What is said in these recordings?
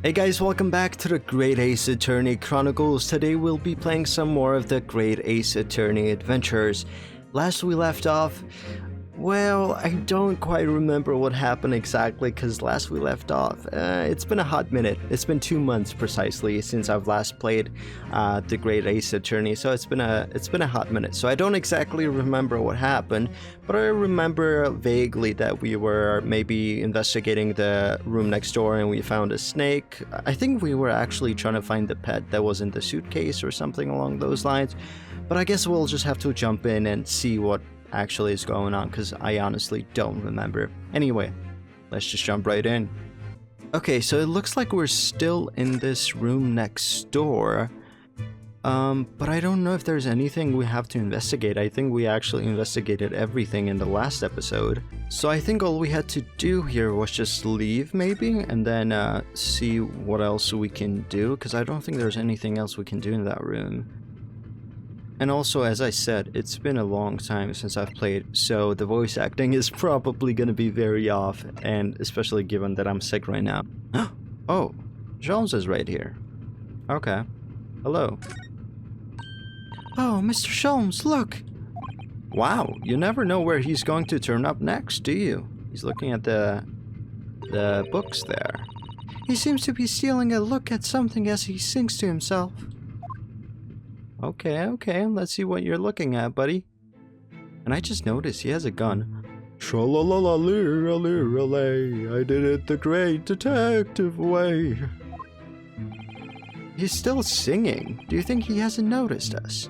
Hey guys, welcome back to the Great Ace Attorney Chronicles. Today we'll be playing some more of the Great Ace Attorney adventures. Last we left off, well, I don't quite remember what happened exactly because last we left off, it's been a hot minute. It's been 2 months precisely since I've last played the Great Ace Attorney, so it's been a hot minute. So I don't exactly remember what happened, but I remember vaguely that we were maybe investigating the room next door and we found a snake. I think we were actually trying to find the pet that was in the suitcase or something along those lines, but I guess we'll just have to jump in and see what actually is going on because I honestly don't remember. Anyway, let's just jump right in. Okay, so it looks like we're still in this room next door, but I don't know if there's anything we have to investigate. I think we actually investigated everything in the last episode, so I think all we had to do here was just leave maybe and then see what else we can do, because I don't think there's anything else we can do in that room. And also, as I said, it's been a long time since I've played, so the voice acting is probably going to be very off, and especially given that I'm sick right now. Oh, Sholmes is right here. Okay. Hello. Oh, Mr. Sholmes, look! Wow, you never know where he's going to turn up next, do you? He's looking at the books there. He seems to be stealing a look at something as he sings to himself. Okay, let's see what you're looking at, buddy. And I just noticed he has a gun. Tra-la-la-la-lira-lira-lay, I did it the great detective way. He's still singing. Do you think he hasn't noticed us?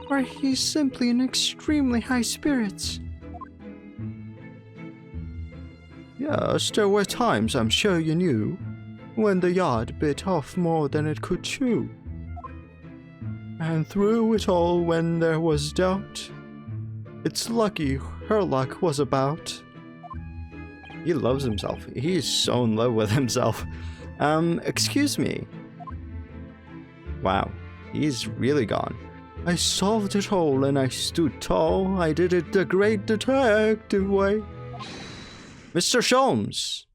Or he's simply in extremely high spirits? Yes, there were times, I'm sure you knew, when the yard bit off more than it could chew. And through it all, when there was doubt, it's lucky her luck was about. He loves himself. He's so in love with himself. Excuse me. Wow, he's really gone. I solved it all and I stood tall. I did it the great detective way. Mr. Sholmes!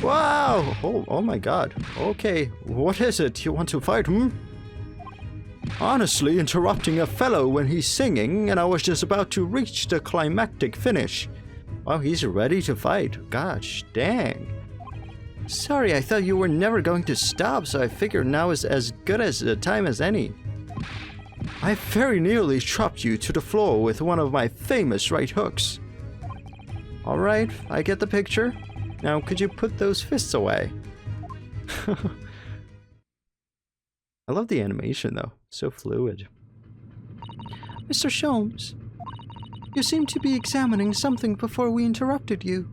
Wow! Oh my god. Okay, what is it? You want to fight, Honestly, interrupting a fellow when he's singing, and I was just about to reach the climactic finish. Wow, he's ready to fight. Gosh, dang. Sorry, I thought you were never going to stop, so I figured now is as good as a time as any. I very nearly chopped you to the floor with one of my famous right hooks. Alright, I get the picture. Now, could you put those fists away? I love the animation, though. So fluid. Mr. Sholmes, you seem to be examining something before we interrupted you.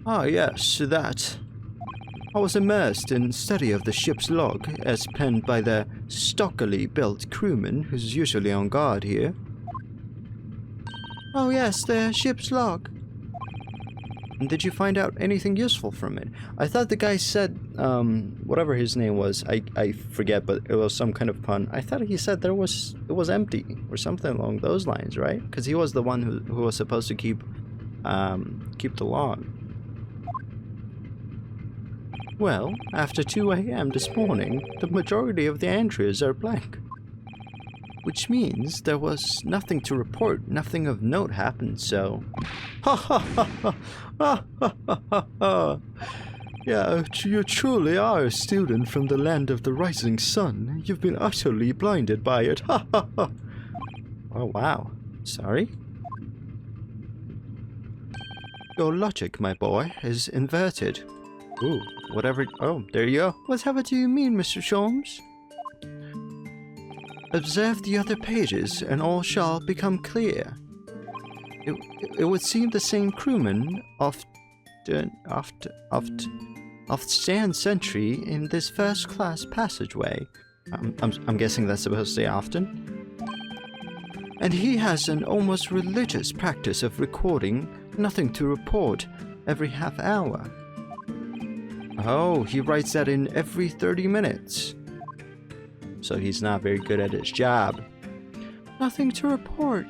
Ah, yes, that. I was immersed in study of the ship's log, as penned by the stockily built crewman who's usually on guard here. Oh yes, the ship's log. And did you find out anything useful from it? I thought the guy said, whatever his name was, I forget, but it was some kind of pun. I thought he said it was empty, or something along those lines, right? Because he was the one who was supposed to keep the log. Well, after 2 a.m. this morning, the majority of the entries are blank. Which means there was nothing to report, nothing of note happened, so... Ha ha ha ha ha ha ha ha! Yeah, you truly are a student from the land of the rising sun. You've been utterly blinded by it, ha ha ha! Oh wow, sorry? Your logic, my boy, is inverted. Ooh, whatever... Oh, there you go. Whatever do you mean, Mr. Sholmes? Observe the other pages, and all shall become clear. It would seem the same crewman stand sentry in this first-class passageway. I'm guessing that's supposed to say often. And he has an almost religious practice of recording nothing to report every half hour. Oh, he writes that in every 30 minutes. So he's not very good at his job. Nothing to report.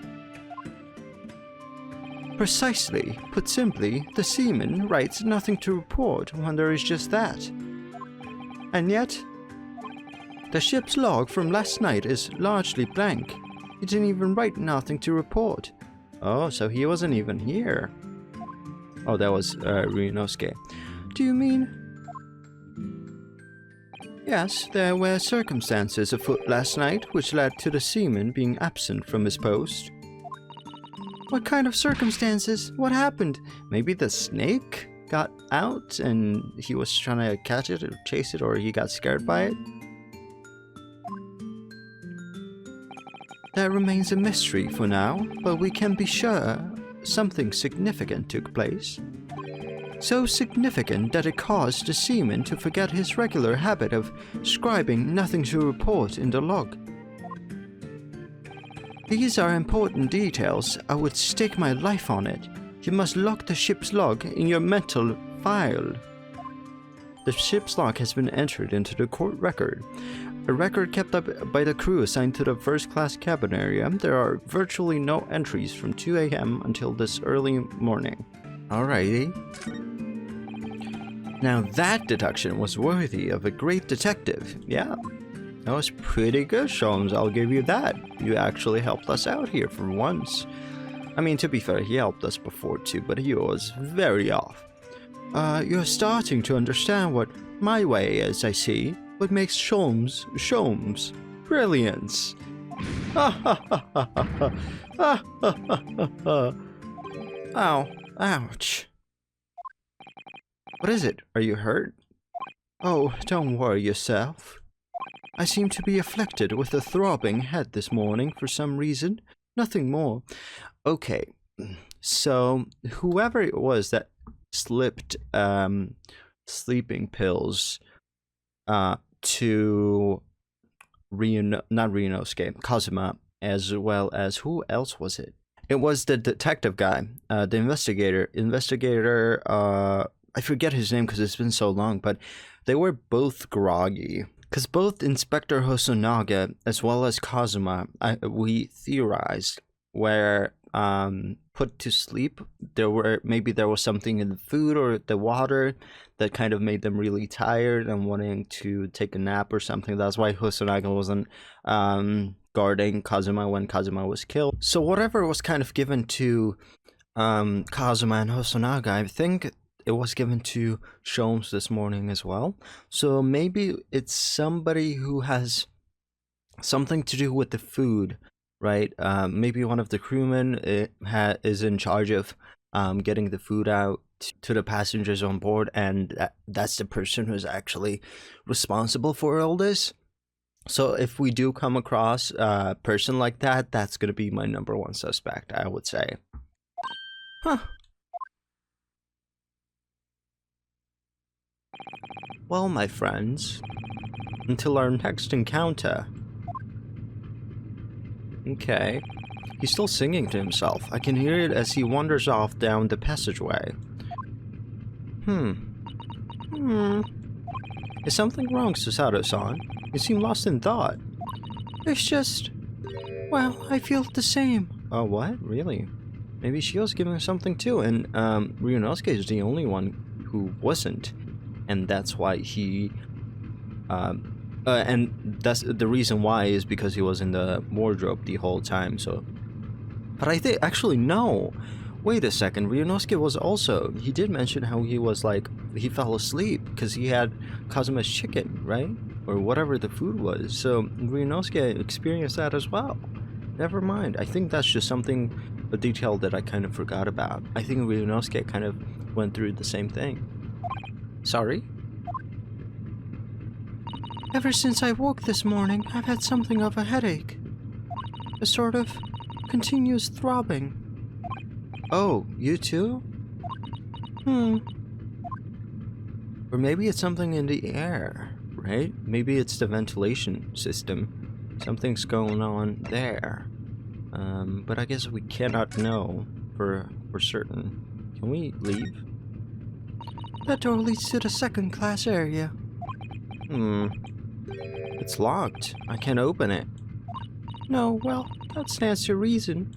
Precisely. Put simply, the seaman writes nothing to report when there is just that. And yet, the ship's log from last night is largely blank. He didn't even write nothing to report. Oh, so he wasn't even here. Oh, that was Ryunosuke. Do you mean? Yes, there were circumstances afoot last night which led to the seaman being absent from his post. What kind of circumstances? What happened? Maybe the snake got out and he was trying to catch it or chase it, or he got scared by it? That remains a mystery for now, but we can be sure something significant took place. So significant that it caused the seaman to forget his regular habit of scribing nothing to report in the log. These are important details. I would stake my life on it. You must lock the ship's log in your mental file. The ship's log has been entered into the court record. A record kept up by the crew assigned to the first-class cabin area. There are virtually no entries from 2 a.m. until this early morning. Alrighty. Now that deduction was worthy of a great detective. Yeah, that was pretty good, Sholmes. I'll give you that. You actually helped us out here for once. I mean, to be fair, he helped us before too, but he was very off. You're starting to understand what my way is, I see. What makes Sholmes Sholmes. Brilliance. Ow. Ouch. What is it? Are you hurt? Oh, don't worry yourself. I seem to be afflicted with a throbbing head this morning for some reason. Nothing more. Okay, so whoever it was that slipped sleeping pills to Kazuma, as well as who else was it? It was the detective guy, the investigator, I forget his name because it's been so long, but they were both groggy. Because both Inspector Hosonaga as well as Kazuma, we theorized, were put to sleep. There was something in the food or the water that kind of made them really tired and wanting to take a nap or something. That's why Hosonaga wasn't guarding Kazuma when Kazuma was killed. So whatever was kind of given to Kazuma and Hosonaga, I think it was given to Sholmes this morning as well. So maybe it's somebody who has something to do with the food, right? Maybe one of the crewmen is in charge of getting the food out to the passengers on board, and that's the person who's actually responsible for all this. So if we do come across a person like that, that's going to be my number one suspect, I would say. Huh. Well, my friends, until our next encounter. Okay. He's still singing to himself. I can hear it as he wanders off down the passageway. Is something wrong, Susato-san? You seem lost in thought. It's just... well, I feel the same. Oh, what? Really? Maybe Shio's giving something too, and Ryunosuke is the only one who wasn't. And that's why he... and that's the reason why is because he was in the wardrobe the whole time, so... But I think... actually, no! Wait a second, Ryunosuke was also... he did mention how he was like... he fell asleep because he had Kazuma's chicken, right? Or whatever the food was. So Ryunosuke experienced that as well. Never mind. I think that's just something... a detail that I kind of forgot about. I think Ryunosuke kind of went through the same thing. Sorry? Ever since I woke this morning, I've had something of a headache. A sort of continuous throbbing. Oh, you too? Or maybe it's something in the air, right? Maybe it's the ventilation system. Something's going on there. But I guess we cannot know for certain. Can we leave? That door leads to the second-class area. It's locked. I can't open it. No, well, that stands to reason.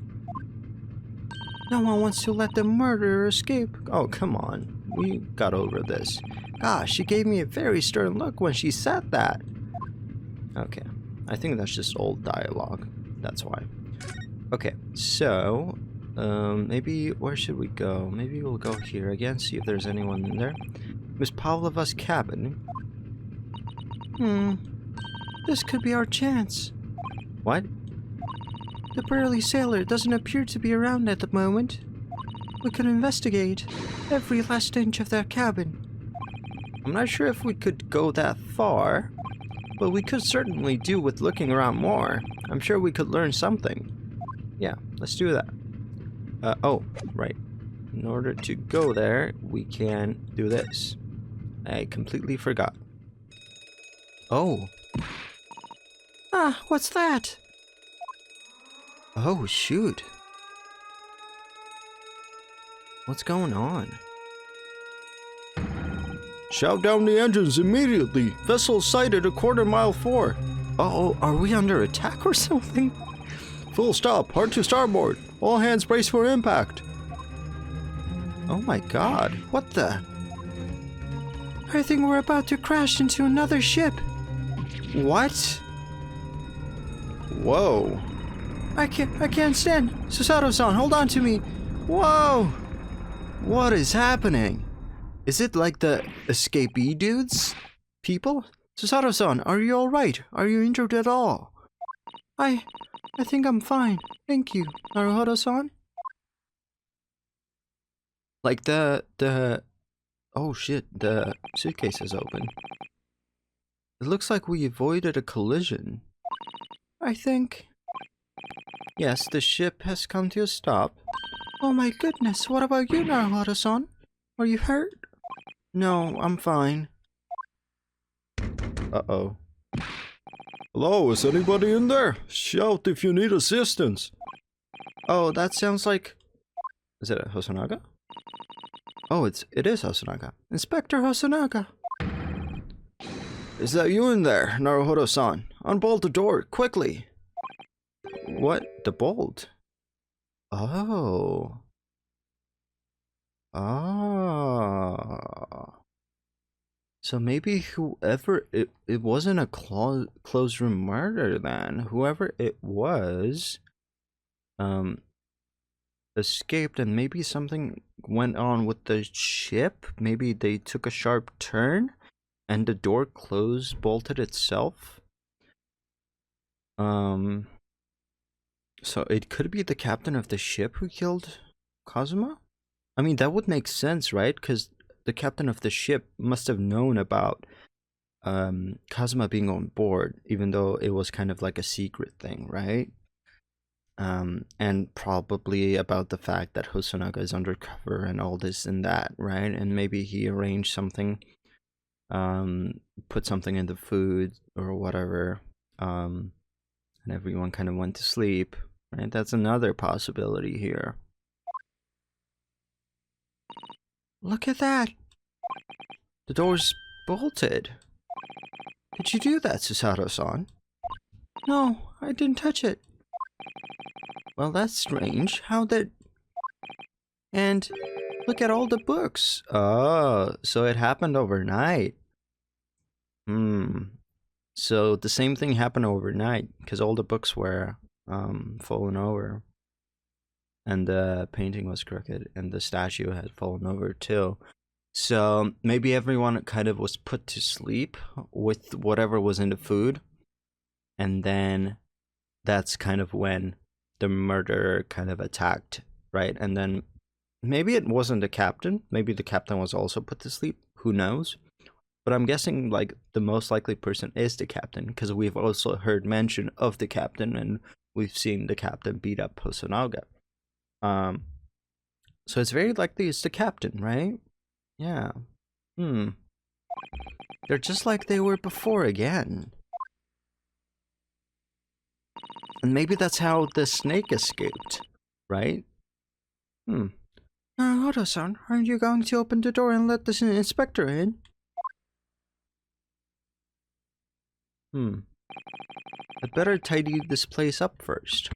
No one wants to let the murderer escape. Oh, come on. We got over this. Gosh, she gave me a very stern look when she said that. Okay. I think that's just old dialogue. That's why. Okay, so... maybe... where should we go? Maybe we'll go here again, see if there's anyone in there. Miss Pavlova's cabin. This could be our chance. What? The burly sailor doesn't appear to be around at the moment. We could investigate every last inch of their cabin. I'm not sure if we could go that far, but we could certainly do with looking around more. I'm sure we could learn something. Yeah, let's do that. Oh, right. In order to go there, we can do this. I completely forgot. Oh. Ah, what's that? Oh, shoot. What's going on? Shout down the engines immediately. Vessel sighted a quarter-mile 4. Uh-oh, are we under attack or something? Full stop, hard to starboard. All hands brace for impact. Oh my god, what the? I think we're about to crash into another ship. What? Whoa. I can't stand. Susato-san, hold on to me. Whoa! What is happening? Is it like the escapee dudes? People? Susato-san, are you alright? Are you injured at all? I think I'm fine. Thank you, Naruhodo-san. Like the... Oh shit, the suitcase is open. It looks like we avoided a collision. I think... Yes, the ship has come to a stop. Oh my goodness, what about you, Naruhodo-san? Are you hurt? No, I'm fine. Uh-oh. Hello, is anybody in there? Shout if you need assistance. Oh, that sounds like... Is it a Hosonaga? Oh, it is Hosonaga. Inspector Hosonaga. Is that you in there, Naruhodo-san? Unbolt the door, quickly. What? The bolt? Oh. Ah. So maybe whoever... It wasn't a closed room murder then. Whoever it was... escaped and maybe something went on with the ship. Maybe they took a sharp turn and the door bolted itself. So it could be the captain of the ship who killed Kazuma? I mean, that would make sense, right? Because the captain of the ship must have known about Kazuma being on board, even though it was kind of like a secret thing, right? And probably about the fact that Hosonaga is undercover and all this and that, right? And maybe he arranged something, put something in the food or whatever, and everyone kind of went to sleep, right? That's another possibility here. Look at that! The door's bolted. Did you do that, Susato-san? No, I didn't touch it. Well, that's strange. How did... And look at all the books. Oh, so it happened overnight. So the same thing happened overnight because all the books were fallen over. And the painting was crooked and the statue had fallen over too. So maybe everyone kind of was put to sleep with whatever was in the food. And then that's kind of when the murderer kind of attacked, right? And then maybe it wasn't the captain. Maybe the captain was also put to sleep. Who knows? But I'm guessing like the most likely person is the captain because we've also heard mention of the captain and we've seen the captain beat up Hosonaga. So it's very likely it's the captain, right? Yeah. They're just like they were before again. And maybe that's how the snake escaped, right? Naruhodo-san, aren't you going to open the door and let the inspector in? I'd better tidy this place up first.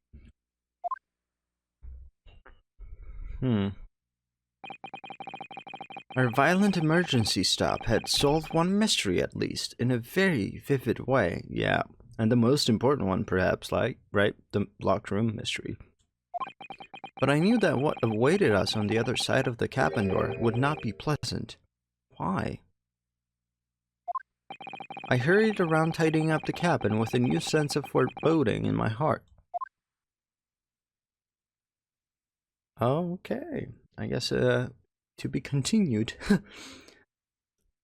Our violent emergency stop had solved one mystery at least, in a very vivid way, yeah. And the most important one perhaps, like, right, the locked room mystery. But I knew that what awaited us on the other side of the cabin door would not be pleasant. Why? I hurried around tidying up the cabin with a new sense of foreboding in my heart. Okay, I guess, to be continued.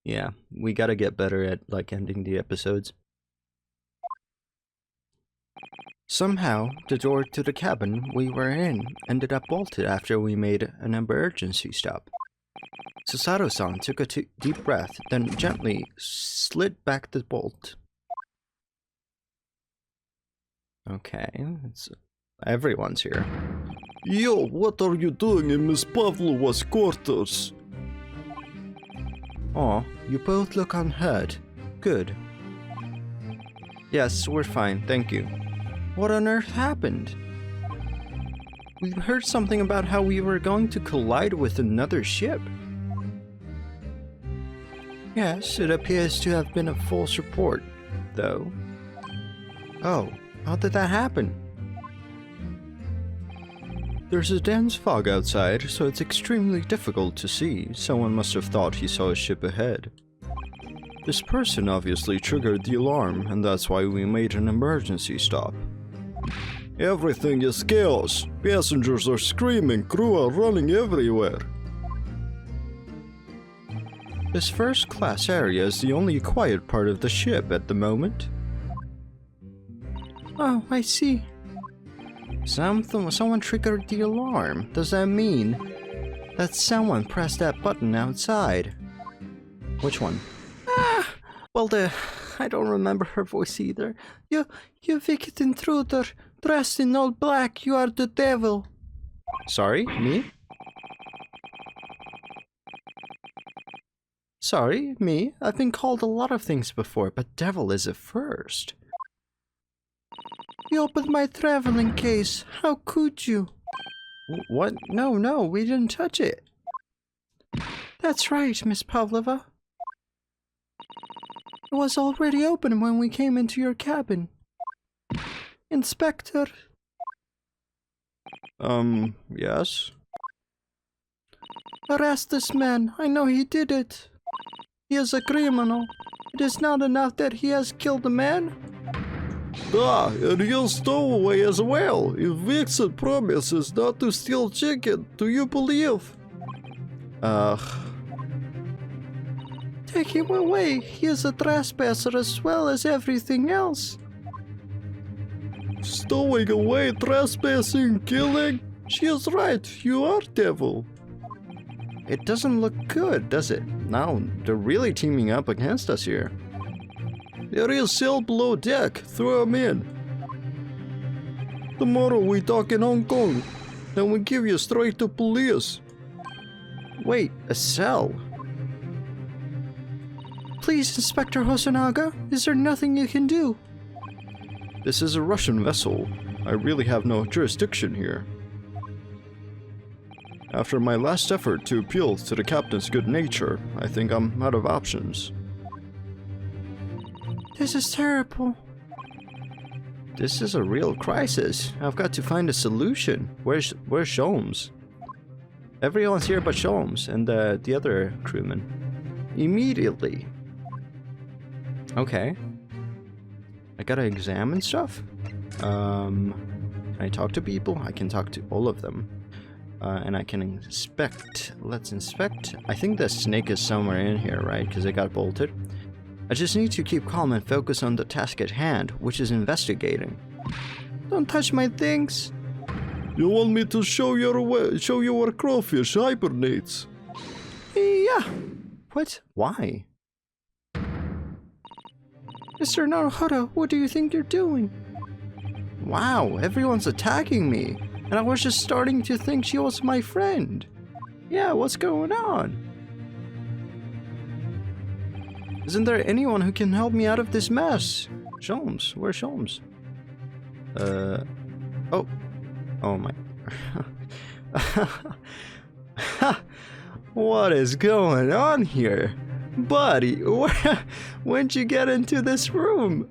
Yeah, we gotta get better at, like, ending the episodes. Somehow, the door to the cabin we were in ended up bolted after we made an emergency stop. Susato-san took a deep breath, then gently slid back the bolt. Okay, everyone's here. Yo, what are you doing in Miss Pavlova's quarters? Aw, you both look unhurt. Good. Yes, we're fine, thank you. What on earth happened? We heard something about how we were going to collide with another ship. Yes, it appears to have been a false report, though. Oh, how did that happen? There's a dense fog outside, so it's extremely difficult to see. Someone must have thought he saw a ship ahead. This person obviously triggered the alarm, and that's why we made an emergency stop. Everything is chaos. Passengers are screaming, crew are running everywhere. This first-class area is the only quiet part of the ship at the moment. Oh, I see. Someone triggered the alarm. Does that mean that someone pressed that button outside? Which one? Ah! Well, I don't remember her voice either. You wicked intruder, dressed in all black, you are the devil. Sorry, me? Sorry, me? I've been called a lot of things before, but devil is a first. You opened my traveling case. How could you? What? No, we didn't touch it. That's right, Miss Pavlova. It was already open when we came into your cabin. Inspector. Yes? Arrest this man. I know he did it. He is a criminal. It is not enough that he has killed a man. And you're stowaway as well. If Vixen promises not to steal chicken, do you believe? Take him away. He is a trespasser as well as everything else. Stowing away, trespassing, killing? She is right, you are devil. It doesn't look good, does it? Now, they're really teaming up against us here. There is cell below deck, throw him in. Tomorrow we talk in Hong Kong, then we give you straight to police. Wait, a cell? Please, Inspector Hosonaga, is there nothing you can do? This is a Russian vessel. I really have no jurisdiction here. After my last effort to appeal to the captain's good nature, I think I'm out of options. This is terrible. This is a real crisis. I've got to find a solution. Where's Sholmes? Everyone's here but Sholmes and the other crewman. Immediately. Okay. I gotta examine stuff? Can I talk to people? I can talk to all of them. And I can inspect. Let's inspect. I think the snake is somewhere in here, right? Because it got bolted. I just need to keep calm and focus on the task at hand, which is investigating. Don't touch my things. You want me to show you where crawfish hibernates? Yeah. What? Why? Mr. Naruhodo, what do you think you're doing? Wow, everyone's attacking me. And I was just starting to think she was my friend. Yeah, what's going on? Isn't there anyone who can help me out of this mess? Sholmes, where's Sholmes? Oh my. What is going on here? Buddy, when'd you get into this room?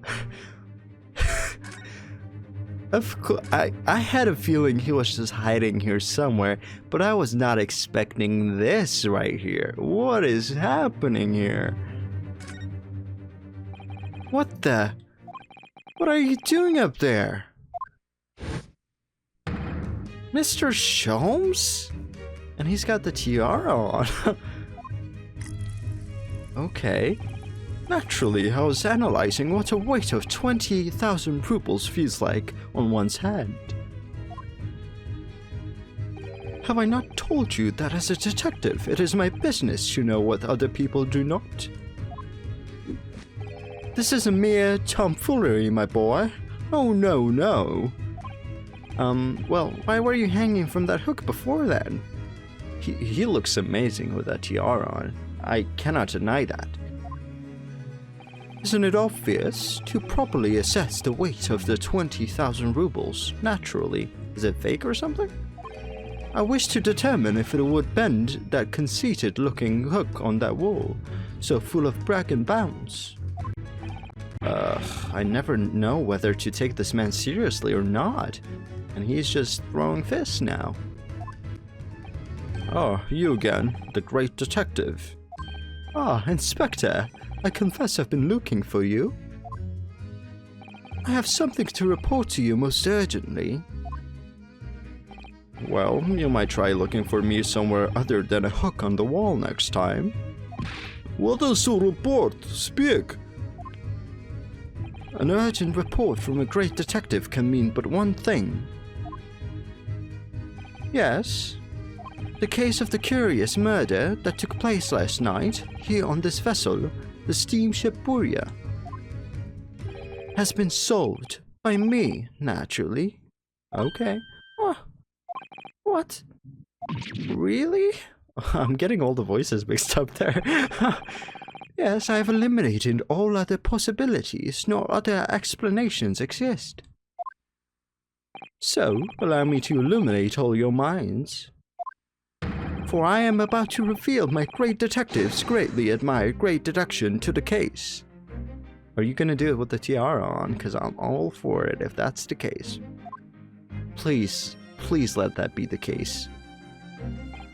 Of course, I had a feeling he was just hiding here somewhere, but I was not expecting this right here. What is happening here? What the? What are you doing up there? Mr. Sholmes? And he's got the tiara on. Okay. Naturally, I was analyzing what a weight of 20,000 rubles feels like on one's hand. Have I not told you that as a detective, it is my business to know what other people do not? This is a mere tomfoolery, my boy. Oh, no, no. Well, why were you hanging from that hook before then? He looks amazing with that tiara on. I cannot deny that. Isn't it obvious? To properly assess the weight of the 20,000 rubles, naturally. Is it fake or something? I wish to determine if it would bend that conceited-looking hook on that wall, so full of brag and bounce. I never know whether to take this man seriously or not, and he's just throwing fists now. Oh, you again, the great detective. Ah, Inspector, I confess I've been looking for you. I have something to report to you most urgently. Well, you might try looking for me somewhere other than a hook on the wall next time. What is your report? Speak! An urgent report from a great detective can mean but one thing. Yes? The case of the curious murder that took place last night, here on this vessel, the steamship Burya, has been solved by me, naturally. Okay. What? Really? I'm getting all the voices mixed up there. Yes, I have eliminated all other possibilities, nor other explanations exist. So, allow me to illuminate all your minds. For I am about to reveal my great detective's greatly admired great deduction to the case. Are you gonna do it with the tiara on? Because I'm all for it if that's the case. Please, please let that be the case.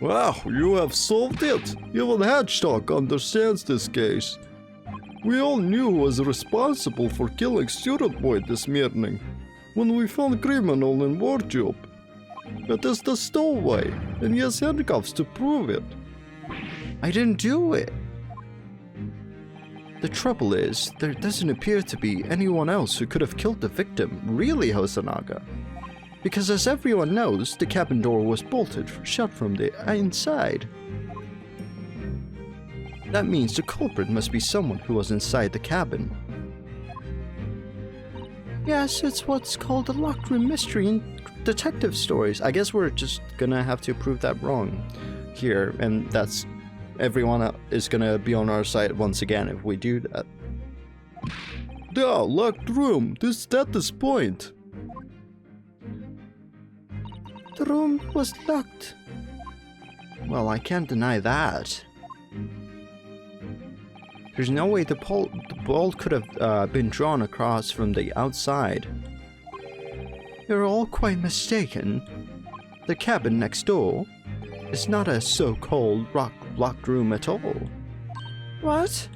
Wow, you have solved it! Even Hedgehog understands this case. We all knew who was responsible for killing Student Boy this morning, when we found criminal in wardrobe. It is the stowaway, and he has handcuffs to prove it. I didn't do it. The trouble is, there doesn't appear to be anyone else who could have killed the victim, really, Hosonaga. Because as everyone knows, the cabin door was bolted shut from the inside. That means the culprit must be someone who was inside the cabin. Yes, it's what's called a locked room mystery in detective stories. I guess we're just gonna have to prove that wrong here, and that's everyone is gonna be on our side once again if we do that. Yeah, locked room. That is point. The room was locked. Well, I can't deny that. There's no way the bolt could have been drawn across from the outside. You're all quite mistaken. The cabin next door is not a so-called locked room at all. What?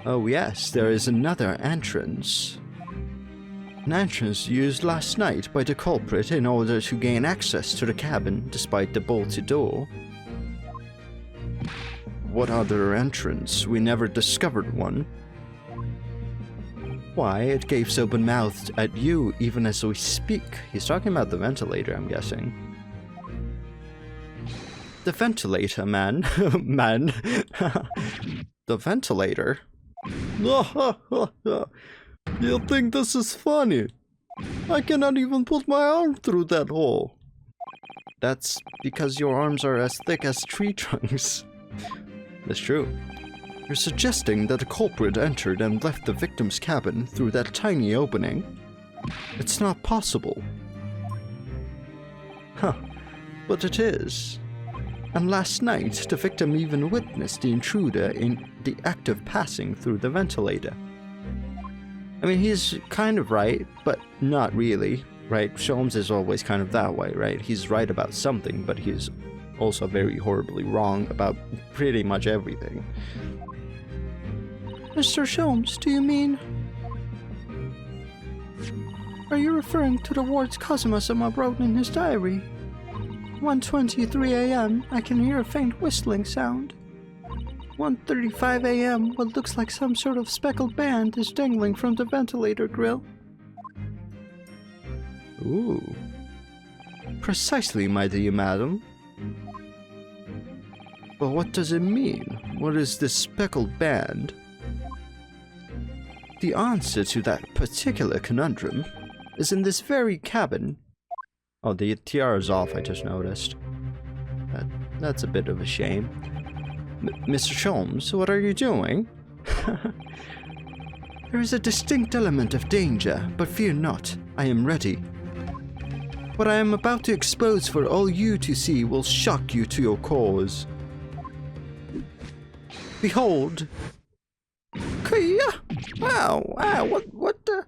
Oh yes, there is another entrance. An entrance used last night by the culprit in order to gain access to the cabin despite the bolted door. What other entrance? We never discovered one. Why, it gapes open-mouthed at you even as we speak. He's talking about the ventilator, I'm guessing. The ventilator, man. Man. The ventilator? You think this is funny? I cannot even put my arm through that hole. That's because your arms are as thick as tree trunks. That's true. You're suggesting that the culprit entered and left the victim's cabin through that tiny opening? It's not possible. Huh. But it is. And last night, the victim even witnessed the intruder in the act of passing through the ventilator. I mean, he's kind of right, but not really, right? Sholmes is always kind of that way, right? He's right about something, but he's also very horribly wrong about pretty much everything. Mr. Sholmes, do you mean... Are you referring to the words Cosmosoma wrote in his diary? 1:23 a.m., I can hear a faint whistling sound. 1:35 a.m., what looks like some sort of speckled band is dangling from the ventilator grill. Ooh. Precisely, my dear madam. But what does it mean? What is this speckled band? The answer to that particular conundrum is in this very cabin. Oh, the tiara's off, I just noticed. That's a bit of a shame. Mr. Sholmes, what are you doing? There is a distinct element of danger, but fear not, I am ready. What I am about to expose for all you to see will shock you to your cause. Behold! Kaya! Wow, what the...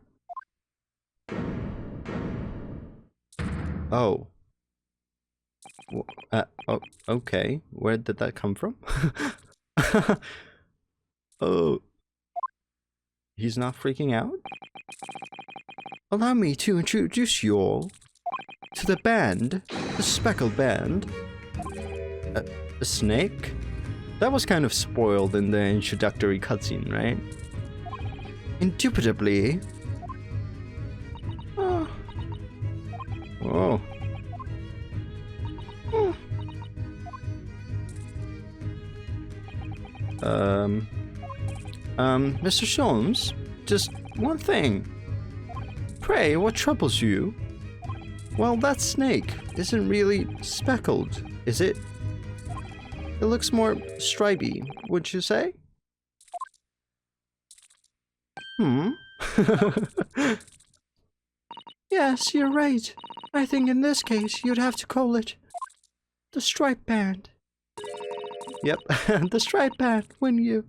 Oh. Oh, okay. Where did that come from? Oh. He's not freaking out? Allow me to introduce you all to the band, the speckled band. A snake? That was kind of spoiled in the introductory cutscene, right? Indubitably. Oh. Whoa. Mr. Sholmes, just one thing. Pray, what troubles you? Well, that snake isn't really speckled, is it? It looks more stripy, would you say? Yes, you're right. I think in this case, you'd have to call it the stripe band. Yep, the stripe band, wouldn't you?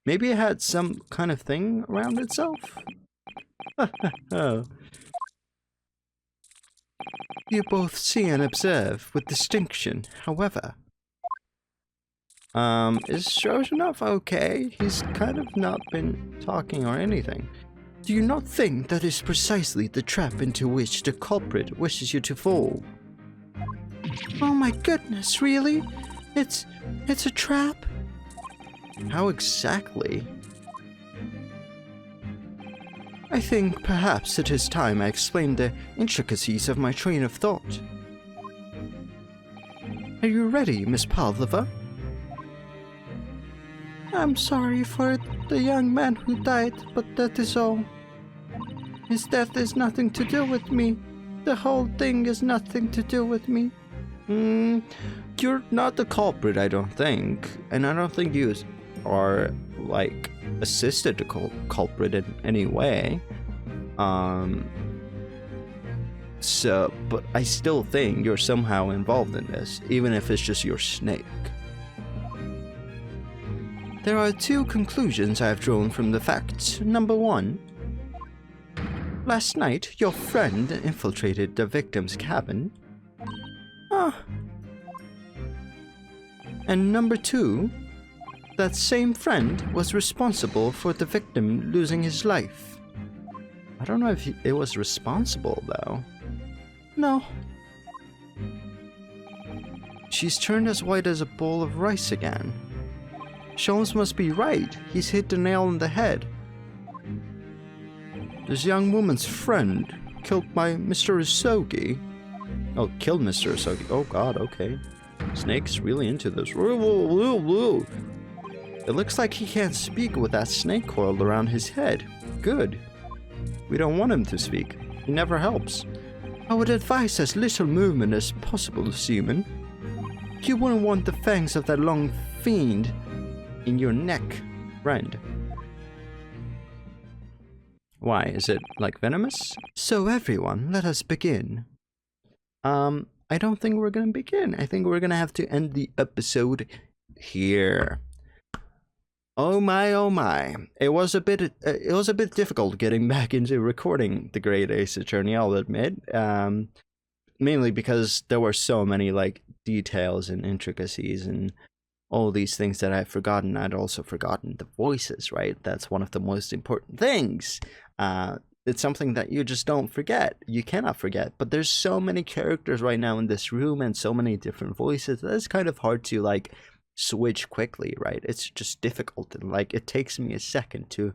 Maybe it had some kind of thing around itself? Oh. You both see and observe with distinction, however. Is Strogenov okay? He's kind of not been talking or anything. Do you not think that is precisely the trap into which the culprit wishes you to fall? Oh my goodness, really? It's a trap? How exactly? I think perhaps it is time I explain the intricacies of my train of thought. Are you ready, Miss Pavlova? I'm sorry for the young man who died, but that is all. His death is nothing to do with me. The whole thing is nothing to do with me. You're not the culprit, I don't think. And I don't think you are, like, assisted the culprit in any way. But I still think you're somehow involved in this, even if it's just your snake. There are two conclusions I have drawn from the facts. Number one, last night your friend infiltrated the victim's cabin. And number two, that same friend was responsible for the victim losing his life. I don't know if it was responsible, though. No. She's turned as white as a bowl of rice again. Sholmes must be right. He's hit the nail on the head. This young woman's friend killed by Mr. Usogi. Oh, killed Mr. Usogi. Oh god, okay. Snake's really into this. It looks like he can't speak with that snake coiled around his head. Good. We don't want him to speak. He never helps. I would advise as little movement as possible, seaman. You wouldn't want the fangs of that long fiend in your neck, friend. Why, is it, like, venomous? So everyone, let us begin. I don't think we're gonna begin. I think we're gonna have to end the episode here. Oh my, oh my! It was a bit difficult getting back into recording the Great Ace Attorney, I'll admit. Mainly because there were so many like details and intricacies and all these things that I've forgotten. I'd also forgotten the voices, right? That's one of the most important things. It's something that you just don't forget. You cannot forget. But there's so many characters right now in this room and so many different voices. That's kind of hard to like switch quickly, right? It's just difficult. And like it takes me a second to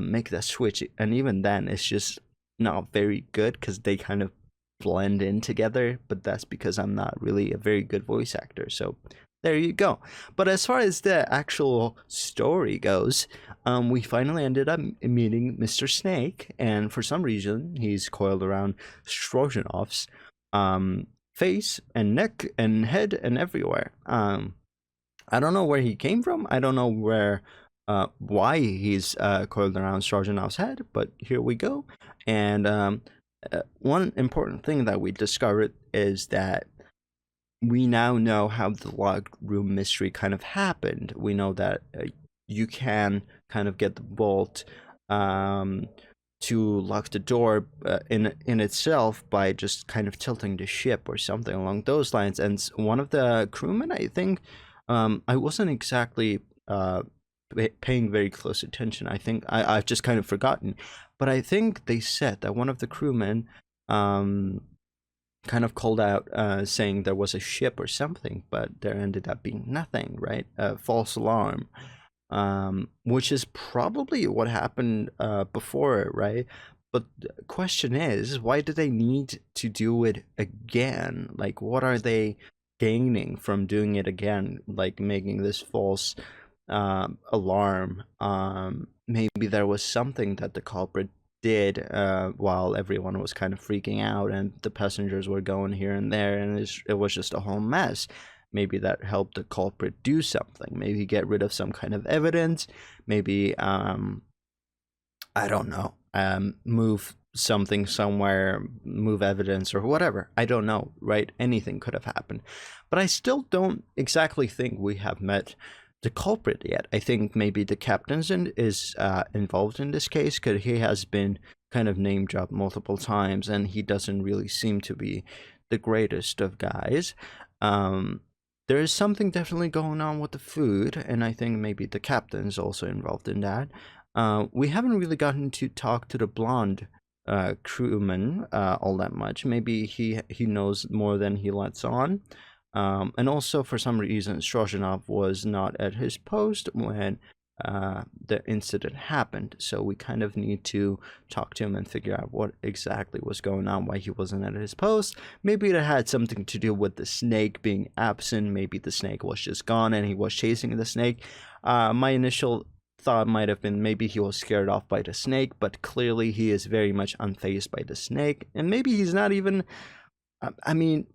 make that switch. And even then, it's just not very good because they kind of blend in together. But that's because I'm not really a very good voice actor. So there you go. But as far as the actual story goes, we finally ended up meeting Mr. Snake, and for some reason, he's coiled around Strogenov's face and neck and head and everywhere. I don't know where he came from. I don't know why he's coiled around Strogenov's head, but here we go. And one important thing that we discovered is that we now know how the locked room mystery kind of happened. We know that you can kind of get the bolt to lock the door in itself by just kind of tilting the ship or something along those lines. And one of the crewmen, I think, I wasn't exactly paying very close attention. I think I've just kind of forgotten. But I think they said that one of the crewmen kind of called out saying there was a ship or something, but there ended up being nothing, right? False alarm, which is probably what happened before, right? But the question is, why do they need to do it again? Like, what are they gaining from doing it again? Like making this false alarm. Maybe there was something that the culprit did while everyone was kind of freaking out and the passengers were going here and there, and it was just a whole mess. Maybe that helped the culprit do something, maybe get rid of some kind of evidence, maybe I don't know, move something somewhere, move evidence or whatever. I don't know, right? Anything could have happened. But I still don't exactly think we have met the culprit yet. I think maybe the captain is involved in this case because he has been kind of name dropped multiple times and he doesn't really seem to be the greatest of guys. There is something definitely going on with the food, and I think maybe the captain's also involved in that. We haven't really gotten to talk to the blonde crewman all that much. Maybe he knows more than he lets on. And also, for some reason, Strogenov was not at his post when the incident happened. So we kind of need to talk to him and figure out what exactly was going on, why he wasn't at his post. Maybe it had something to do with the snake being absent. Maybe the snake was just gone and he was chasing the snake. My initial thought might have been maybe he was scared off by the snake, but clearly he is very much unfazed by the snake. And maybe he's not even... I mean...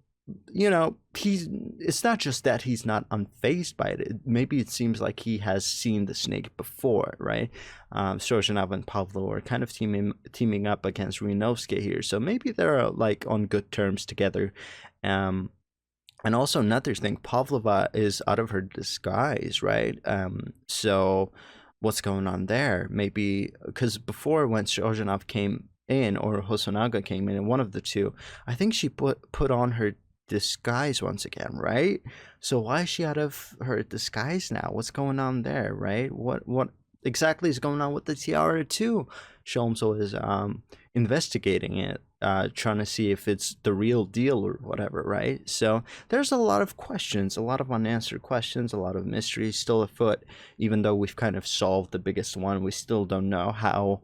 you know, it's not just that he's not unfazed by it. Maybe it seems like he has seen the snake before, right? Strogenov and Pavlov are kind of teaming up against Rinovsky here, so maybe they're like on good terms together. And also another thing, Pavlova is out of her disguise, right? So what's going on there? Maybe because before, when Strogenov came in, or Hosonaga came in, one of the two, I think she put on her disguise once again, right? So why is she out of her disguise now? What's going on there, right? What exactly is going on with the tiara too? Sholmes was investigating it, trying to see if it's the real deal or whatever, right? So there's a lot of questions, a lot of unanswered questions, a lot of mysteries still afoot. Even though we've kind of solved the biggest one, we still don't know how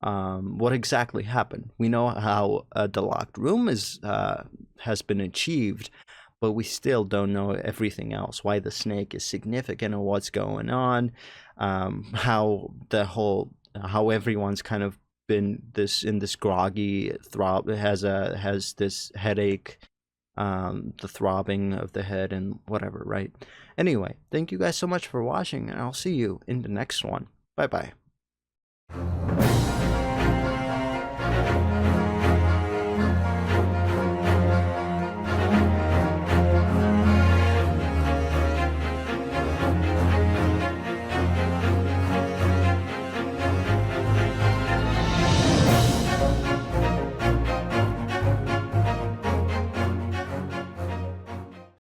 what exactly happened. We know how the locked room has been achieved, but we still don't know everything else. Why the snake is significant and what's going on. How everyone's kind of been in this groggy throb. It has this headache, the throbbing of the head and whatever, right? Anyway, thank you guys so much for watching, and I'll see you in the next one. Bye bye.